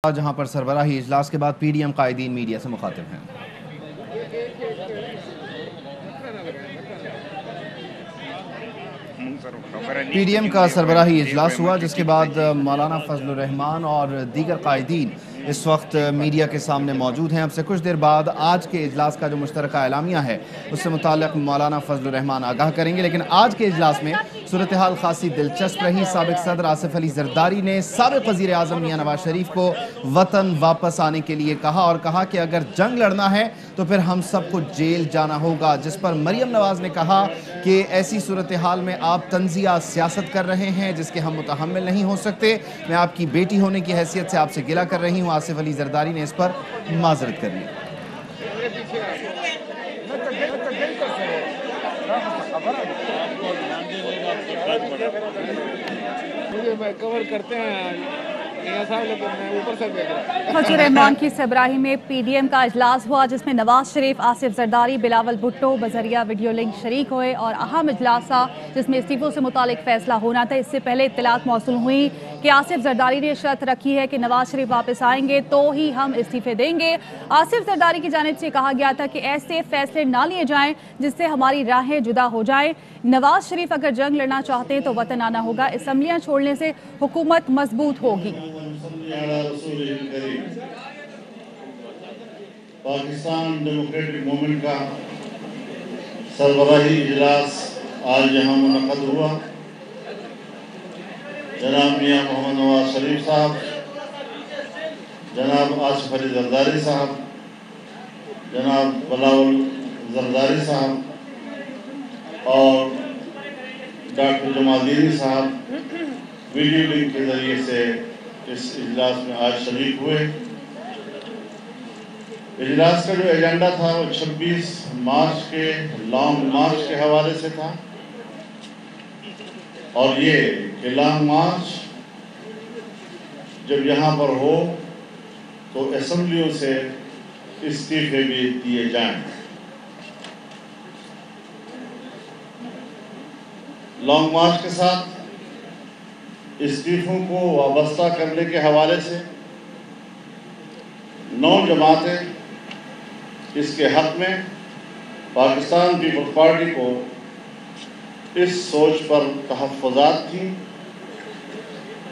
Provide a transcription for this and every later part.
جہاں پر سربراہی اجلاس کے بعد پی ڈی ایم قائدین میڈیا سے مخاطب ہیں۔ پی ڈی ایم کا سربراہی اجلاس ہوا جس کے بعد مولانا فضل الرحمان اور دیگر قائدین اس وقت میڈیا کے سامنے موجود ہیں۔ اب سے کچھ دیر بعد آج کے اجلاس کا جو مشترکہ اعلامیہ ہے اس سے متعلق مولانا فضل الرحمان آگاہ کریں گے، لیکن آج کے اجلاس میں صورتحال خاصی دلچسپ رہی۔ سابق صدر آصف علی زرداری نے سابق وزیر اعظم میاں نواز شریف کو وطن واپس آنے کے لیے کہا اور کہا کہ اگر جنگ لڑنا ہے تو پھر ہم سب کو جیل جانا ہوگا، جس پر مریم نواز نے کہا کہ ایسی صورتحال میں آپ طنزیہ سیاست کر رہے ہیں جس کے ہم متحمل نہیں ہو سکتے۔ میں آپ کی بیٹی ہونے کی حیثیت سے آپ سے گلہ کر رہی ہوں۔ آصف علی زرداری نے اس پر معذرت کر لی۔ فضل الرحمان کی سربراہی میں پی ڈی ایم کا اجلاس ہوا جس میں نواز شریف، آصف زرداری، بلاول بھٹو بذریعہ ویڈیو لنک شریک ہوئے اور اہم اجلاس تھا جس میں استعفوں سے متعلق فیصلہ ہونا تھا۔ اس سے پہلے اطلاعات موصول ہوئی کہ آصف زرداری نے شرط رکھی ہے کہ نواز شریف واپس آئیں گے تو ہی ہم استعفے دیں گے۔ آصف زرداری کی جانب سے کہا گیا تھا کہ ایسے فیصلے نہ لیے جائیں جس سے ہماری راہیں جدا ہو جائیں۔ نواز شریف اگر جنگ لڑنا چاہتے ہیں تو وطن آنا ہوگا، اسمبلیاں چھوڑنے سے حکومت مضبوط ہوگی۔ پاکستان ڈیموکریٹک موومنٹ کا سربراہی اجلاس آج یہاں منعقد ہوا۔ جناب میاں محمد نواز شریف صاحب، جناب آصف علی زرداری صاحب، جناب بلاول زرداری صاحب اور ڈاکٹر جمال دینی صاحب ویڈیو لنک کے ذریعے سے اس اجلاس میں آج شریک ہوئے۔ اجلاس کا جو ایجنڈا تھا وہ 26 مارچ کے لانگ مارچ کے حوالے سے تھا اور یہ کہ لانگ مارچ جب یہاں پر ہو تو اسمبلیوں سے استعفے بھی دیے جائیں۔ لانگ مارچ کے ساتھ استعفوں کو وابستہ کرنے کے حوالے سے 9 جماعتیں اس کے حق میں پاکستان پیپلز پارٹی کو اس سوچ پر تحفظات تھیں۔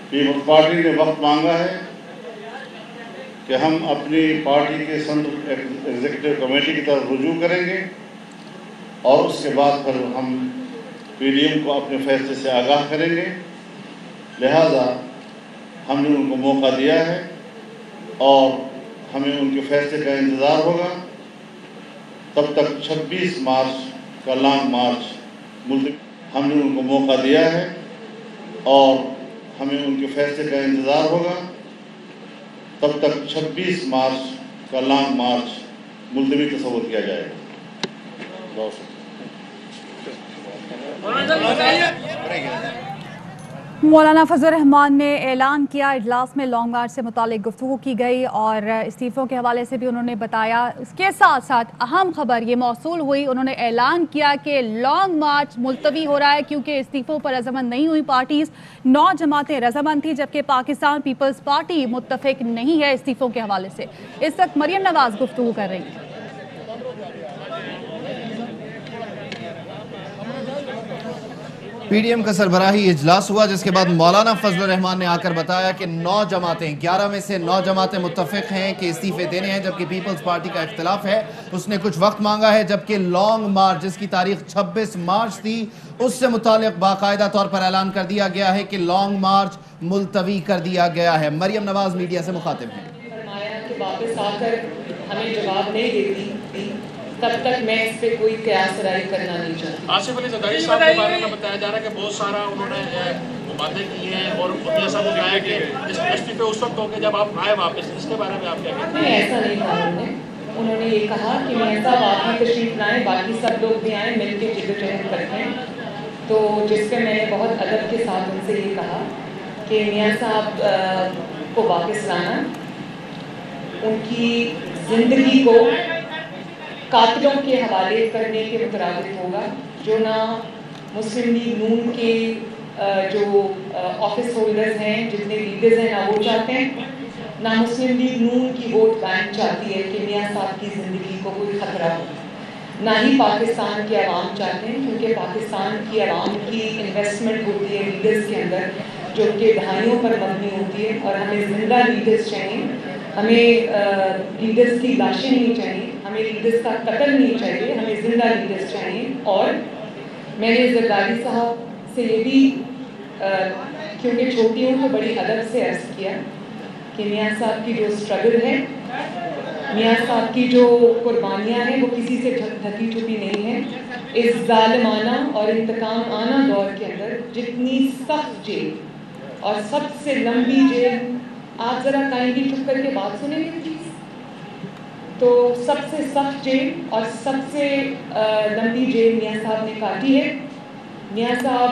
پیپلز پارٹی نے وقت مانگا ہے کہ ہم اپنی پارٹی کے سینٹرل ایگزیکٹو کمیٹی کی طرف رجوع کریں گے اور اس کے بعد پھر ہم پی ڈی ایم کو اپنے فیصلے سے آگاہ کریں گے۔ لہذا ہم نے ان کو موقع دیا ہے اور ہمیں ان کے فیصلے کا انتظار ہوگا۔ تب تک 26 مارچ کا لانگ مارچ ملتوی، ہم نے ان کو موقع دیا ہے اور ہمیں ان کے فیصلے کا انتظار ہوگا۔ تب تک 26 مارچ کا لانگ مارچ ملتوی تصور کیا جائے گا۔ مولانا فضل الرحمان نے اعلان کیا، اجلاس میں لانگ مارچ سے متعلق گفتگو کی گئی اور استعفوں کے حوالے سے بھی انہوں نے بتایا۔ اس کے ساتھ ساتھ اہم خبر یہ موصول ہوئی، انہوں نے اعلان کیا کہ لانگ مارچ ملتوی ہو رہا ہے کیونکہ استعفوں پر رضامند نہیں ہوئی پارٹیز۔ 9 جماعتیں رضامند تھیں جبکہ پاکستان پیپلز پارٹی متفق نہیں ہے استعفوں کے حوالے سے۔ اس وقت مریم نواز گفتگو کر رہی ہیں۔ پی ڈی ایم کا سربراہی اجلاس ہوا جس کے بعد مولانا فضل الرحمان نے آ کر بتایا کہ 9 جماعتیں 11 میں سے 9 جماعتیں متفق ہیں کہ استعفے دینے ہیں جبکہ پیپلز پارٹی کا اختلاف ہے، اس نے کچھ وقت مانگا ہے، جبکہ لانگ مارچ جس کی تاریخ 26 مارچ تھی اس سے متعلق باقاعدہ طور پر اعلان کر دیا گیا ہے کہ لانگ مارچ ملتوی کر دیا گیا ہے۔ مریم نواز میڈیا سے مخاطب ہیں۔ فرمایا کہ واپس آ کر ہمیں جواب نہیں دیتی تب تک میں اس پہ کوئی قیاس رائے کرنا نہیں چاہتی۔ آصف علی زرداری صاحب کے بارے میں بتایا جا رہا ہے کہ بہت سارا انہوں نے باتیں کی ہیں اور ایسا وہ کہا ہے کہ استعفے اس وقت ہو کے جب آپ آئے واپس، اس کے بارے میں آپ کیا کہتے ہیں؟ نہیں، ایسا نہیں کہا انہوں نے یہ کہا کہ میاں صاحب آپ ہی تشریف لائیں، باقی سب لوگ بھی آئیں، مل کے جدوجہد کرتے ہیں۔ تو جس پہ میں نے بہت ادب کے ساتھ ان سے یہ کہا کہ میاں صاحب کو واپس لانا ان کی زندگی کو قاتلوں کے حوالے کرنے کے مترادف ہوگا، جو نہ مسلم لیگ نون کے جو آفس ہولڈرز ہیں، جتنے لیڈرز ہیں، نہ وہ چاہتے ہیں ना मुस्लिम लीग नून की वोट बैंक चाहती है कि मियाँ साहब की ज़िंदगी को कोई ख़तरा हो, ना ही पाकिस्तान के अवाम चाहते हैं, क्योंकि पाकिस्तान की अवाम की इन्वेस्टमेंट होती है लीडर्स के अंदर जो उनके दहाइयों पर मबनी होती है, और हमें ज़िंदा लीडर्स चाहिए, हमें लीडर्स की लाशें नहीं चाहिए, हमें लीडर्स का कत्ल नहीं चाहिए, हमें ज़िंदा लीडर्स चाहिए। और मैंने जरदारी साहब से ये भी क्योंकि छोटी हूँ तो बड़ी अदब से अर्ज़ किया कि मियाँ साहब की जो स्ट्रगल है, मियाँ साहब की जो कुर्बानियाँ हैं, वो किसी से ढकी छुपी नहीं है। इस जालिमाना और इंतकाम आना दौर के अंदर जितनी सख्त जेल और सबसे लंबी जेल, आप ज़रा काइंडली चुप करके बात सुनेंगे प्लीज़, तो सबसे सख्त जेल और सबसे लंबी जेल मियाँ साहब ने काटी है। मियाँ साहब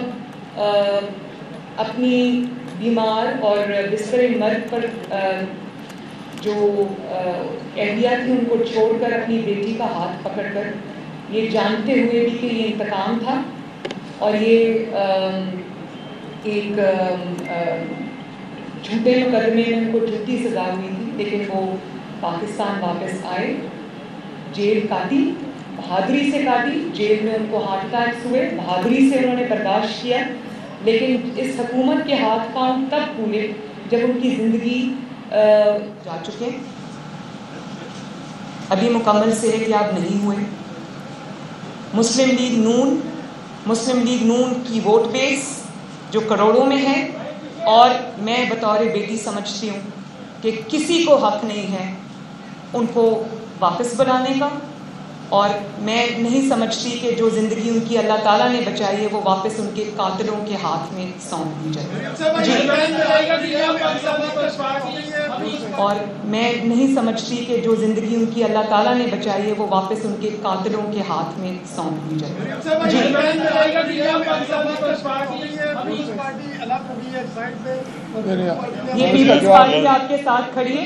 अपनी बीमार और बिस्तर मर्द पर जो एहलिया थी उनको छोड़कर अपनी बेटी का हाथ पकड़कर, ये जानते हुए भी कि ये इंतकाम था और ये एक झूठे मुकदमे में उनको झूठी सज़ा हुई थी, लेकिन वो पाकिस्तान वापस आए, जेल काटी, बहादुरी से काटी। जेल में उनको हार्ट अटैक्स हुए, बहादुरी से उन्होंने बर्दाश्त किया, लेकिन इस हुकूमत के हाथ पांव तब फूले जब उनकी ज़िंदगी जा चुके, अभी मुकम्मल सेहतयाब नहीं हुए। मुस्लिम लीग नून की वोट बेस जो करोड़ों में है, और मैं बतौर बेटी समझती हूँ कि किसी को हक नहीं है उनको वापस बुलाने का, और मैं नहीं समझती कि जो ज़िंदगी उनकी अल्लाह ताला ने बचाई है वो वापस उनके कातिलों के हाथ में सौंप दी जाए जी। और मैं नहीं समझती कि जो ज़िंदगी उनकी अल्लाह ताला ने बचाई है वो वापस उनके कातिलों के हाथ में सौंप दी जाए जी। ये पीपल्स पार्टी आपके साथ खड़ी है।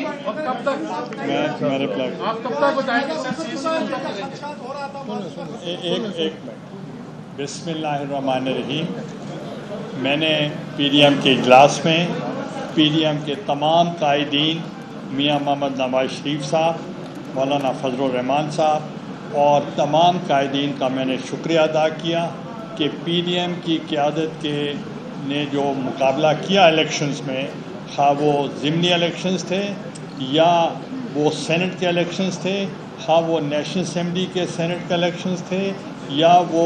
एक बिस्मिल्लाहिर्रहमानिर्रहीम। मैंने पीडीएम के इजलास में पीडीएम के तमाम कायदीन, मियाँ मोहम्मद नवाज शरीफ साहब, मौलाना फजलुर रहमान साहब और तमाम कायदीन का मैंने शुक्रिया अदा किया कि पीडीएम की क़यादत के ने जो मुकाबला किया इलेक्शंस में, खा वो ज़िमनी इलेक्शंस थे या वो सेनेट के इलेक्शंस थे, हाँ वो नेशनल असेंबली के सेनेट का इलेक्शंस थे या वो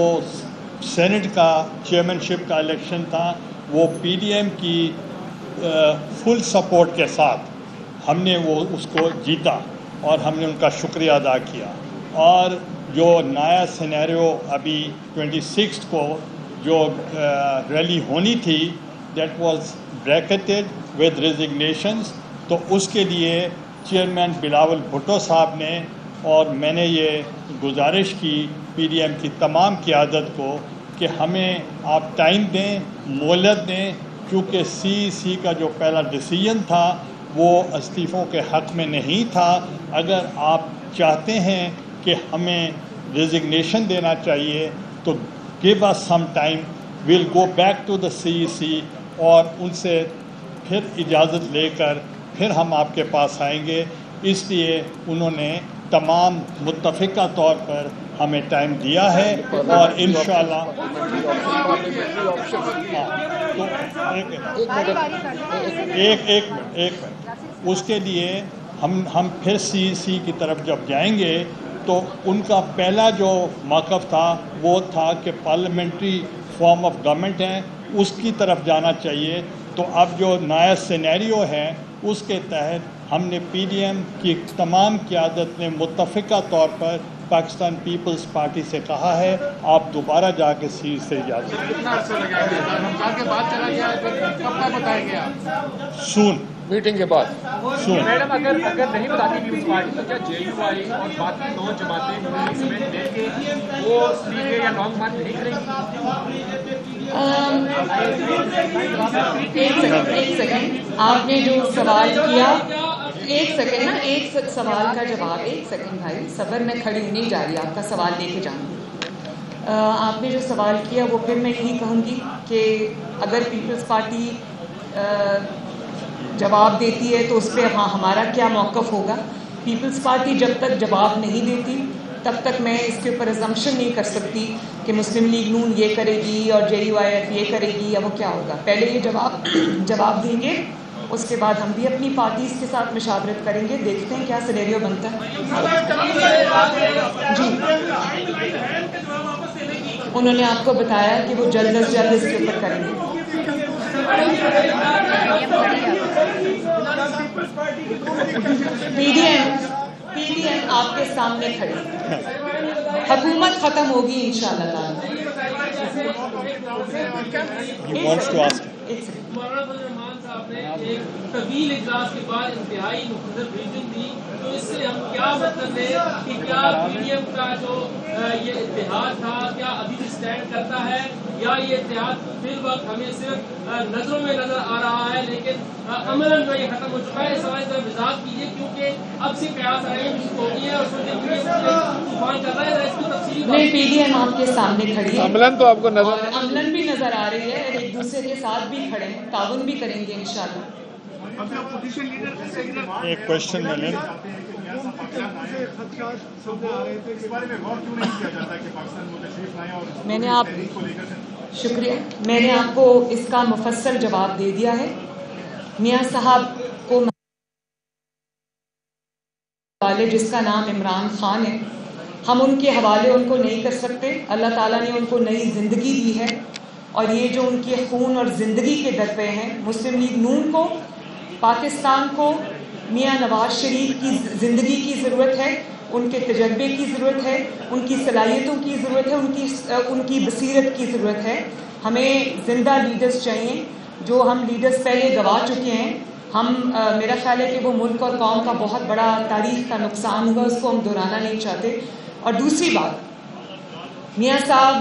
सेनेट का चेयरमैनशिप का इलेक्शन था, वो पीडीएम की फुल सपोर्ट के साथ हमने वो उसको जीता और हमने उनका शुक्रिया अदा किया। और जो नया सिनेरियो अभी 26 को जो रैली होनी थी, that was bracketed with resignations, तो उसके लिए चेयरमैन बिलावल भुट्टो साहब ने और मैंने ये गुजारिश की पीडीएम की तमाम क़यादत को कि हमें आप टाइम दें, मोहलत दें, क्योंकि सीईसी का जो पहला डिसीजन था वो इस्तीफ़ों के हक़ में नहीं था। अगर आप चाहते हैं कि हमें रेजिग्नेशन देना चाहिए तो give us some time, will go back to the CEC और उनसे फिर इजाज़त लेकर फिर हम आपके पास आएंगे। इसलिए उन्होंने तमाम मुत्तफ़िका तौर पर हमें टाइम दिया है और इंशाअल्लाह एक उसके लिए हम फिर सीईसी की तरफ जब जाएंगे तो उनका पहला जो मौक़िफ़ था वो था कि पार्लियामेंट्री फॉर्म ऑफ गवर्नमेंट है उसकी तरफ जाना चाहिए। तो अब जो नया सिनेरियो है उसके तहत हमने पीडीएम की तमाम क़यादत ने मुत्तफ़िका तौर पर पाकिस्तान पीपल्स पार्टी से कहा है आप दोबारा जाके सीट से इजाज़त सून मीटिंग के बाद सून। मैडम अगर नहीं बताती पीपल्स पार्टी तो क्या जेयूआई और बाकी 9 जमातें वो सीधे या लॉन्ग मार्च नहीं करेंगी? एक सेकंड, आपने जो सवाल किया, एक सेकंड ना, एक सवाल का जवाब, एक सेकंड भाई सबर, मैं खड़ी नहीं जा रही, आपका सवाल लेके जाऊँगी। आपने जो सवाल किया वो फिर मैं यही कहूँगी कि अगर पीपल्स पार्टी जवाब देती है तो उस पर हाँ हमारा क्या मौक़िफ़ होगा। पीपल्स पार्टी जब तक जवाब नहीं देती तब तक मैं इसके ऊपर अजम्पशन नहीं कर सकती कि मुस्लिम लीग नून ये करेगी और JUIF ये करेगी या वो क्या होगा। पहले ये जवाब देंगे, उसके बाद हम भी अपनी पार्टीज़ के साथ मशावरत करेंगे, देखते हैं क्या सिनेरियो बनता है। जी, उन्होंने आपको बताया कि वो जल्द अज जल्द इसके ऊपर करेंगे। PDM आपके सामने खड़ी, हुकूमत खत्म होगी इंशाअल्लाह। एक तवील इजलास के बाद इंतहाई मुख्तलिफ ब्रीफिंग दी, तो इससे हम क्या मतलब है कि क्या PDM का जो ये इत्तेहाद था क्या अभी भी स्टैंड करता है या ये इत्तेहाद फिर वक्त हमें सिर्फ नजरों में नजर आ रहा है लेकिन अमलन जो ये खत्म हो चुका है। सवाल जरा वजाहत कीजिए क्योंकि अब से कयास आ रहे हैं हो गई है और तूफान कर रहा है, इसकी तफसील नहीं। PDM आपके सामने खड़ी है, अमलन तो आपको नजर, अमलन भी नजर आ रही है, एक दूसरे के साथ भी खड़े हैं, ताउन भी करेंगे इंशाल्लाह। एक क्वेश्चन में लें, मैंने आपको इसका मुफस्सल जवाब दे दिया है। मियाँ साहब को वाले जिसका नाम इमरान खान है, हम उनके हवाले उनको नहीं कर सकते। अल्लाह ताला ने उनको नई ज़िंदगी दी है और ये जो उनके खून और ज़िंदगी के दर पे हैं, मुस्लिम लीग नून को, पाकिस्तान को मियाँ नवाज शरीफ की ज़िंदगी की ज़रूरत है, उनके तजर्बे की ज़रूरत है, उनकी सलाहियतों की ज़रूरत है, उनकी बसीरत की ज़रूरत है। हमें ज़िंदा लीडर्स चाहिए, जो हम लीडर्स पहले गवा चुके हैं। मेरा ख्याल है कि वो मुल्क और कौम का बहुत बड़ा तारीख़ का नुकसान हुआ, उसको हम दोहराना नहीं चाहते। और दूसरी बात, मियाँ साहब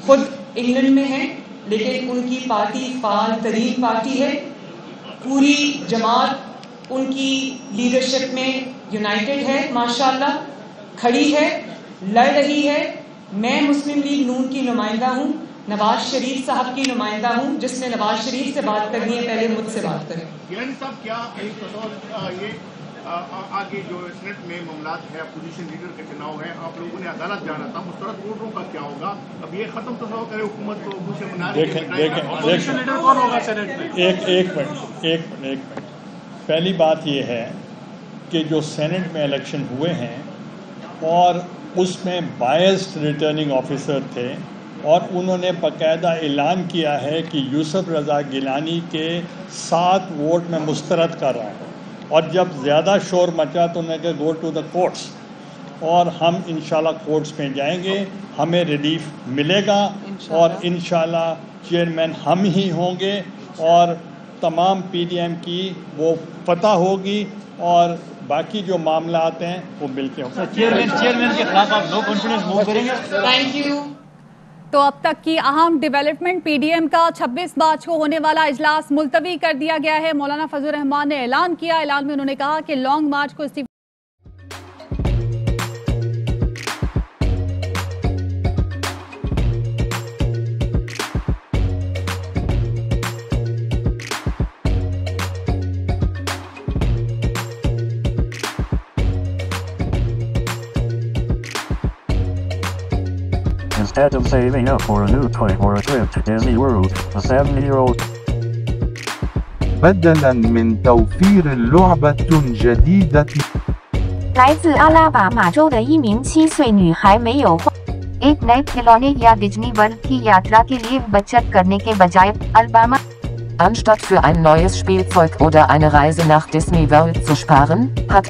खुद इंग्लैंड में हैं लेकिन उनकी पार्टी फ़ाल तरीन पार्टी है, पूरी जमात उनकी लीडरशिप में यूनाइटेड है, माशाल्लाह खड़ी है, लड़ रही है। मैं मुस्लिम लीग नून की नुमाइंदा हूँ, नवाज शरीफ साहब की नुमाइंदा हूँ। जिसने नवाज शरीफ से बात करनी है पहले मुझसे बात करें। गिलानी साहब, क्या ये आगे जो सेनेट में मामलात है, अपोजिशन लीडर का चुनाव है, आप लोगों ने अदालत जाना था, मुस्तरद वोटरों का क्या होगा? अब ये खत्म तो करे हुकूमत को मुँह से मना रही है, अपोजिशन लीडर कौन होगा सेनेट में? एक मिनट। पहली बात ये है कि जो सेनेट में इलेक्शन हुए हैं और उसमें बायस्ड रिटर्निंग ऑफिसर थे और उन्होंने बाकायदा ऐलान किया है कि यूसुफ रज़ा गिलानी के 7 वोट में मुस्तरद कर रहा हूँ, और जब ज़्यादा शोर मचा तो उन्होंने कहा गो टू द कोर्ट्स, और हम इंशाल्लाह कोर्ट्स में जाएंगे, हमें रिलीफ मिलेगा और इंशाल्लाह चेयरमैन हम ही होंगे और तमाम PDM की वो फतह होगी और बाकी जो मामला आते हैं वो मिलते होंगे। चेयरमैन के खिलाफ आप नो कॉन्फिडेंस मूव करेंगे? Thank you. तो अब तक की अहम डेवलपमेंट, PDM का 26 मार्च को होने वाला इजलास मुलतवी कर दिया गया है। मौलाना फजलुर रहमान ने ऐलान किया, ऐलान में उन्होंने कहा कि लॉन्ग मार्च को इस्तीफा Instead of saving up for a new toy or a trip to Disney World, the 7-year-old بدلاً من توفير لعبة جديدة 来自阿拉巴马州的一名7岁女孩没有花 एक नए खिलौने या डिज्नी वर्ल्ड की यात्रा के लिए बचत करने के बजाय Alabama Anstatt für ein neues Spielzeug oder eine Reise nach Disney World zu sparen, hat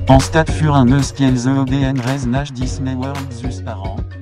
Anstatt für un espiel EDN Reise nach Disney World zu sparen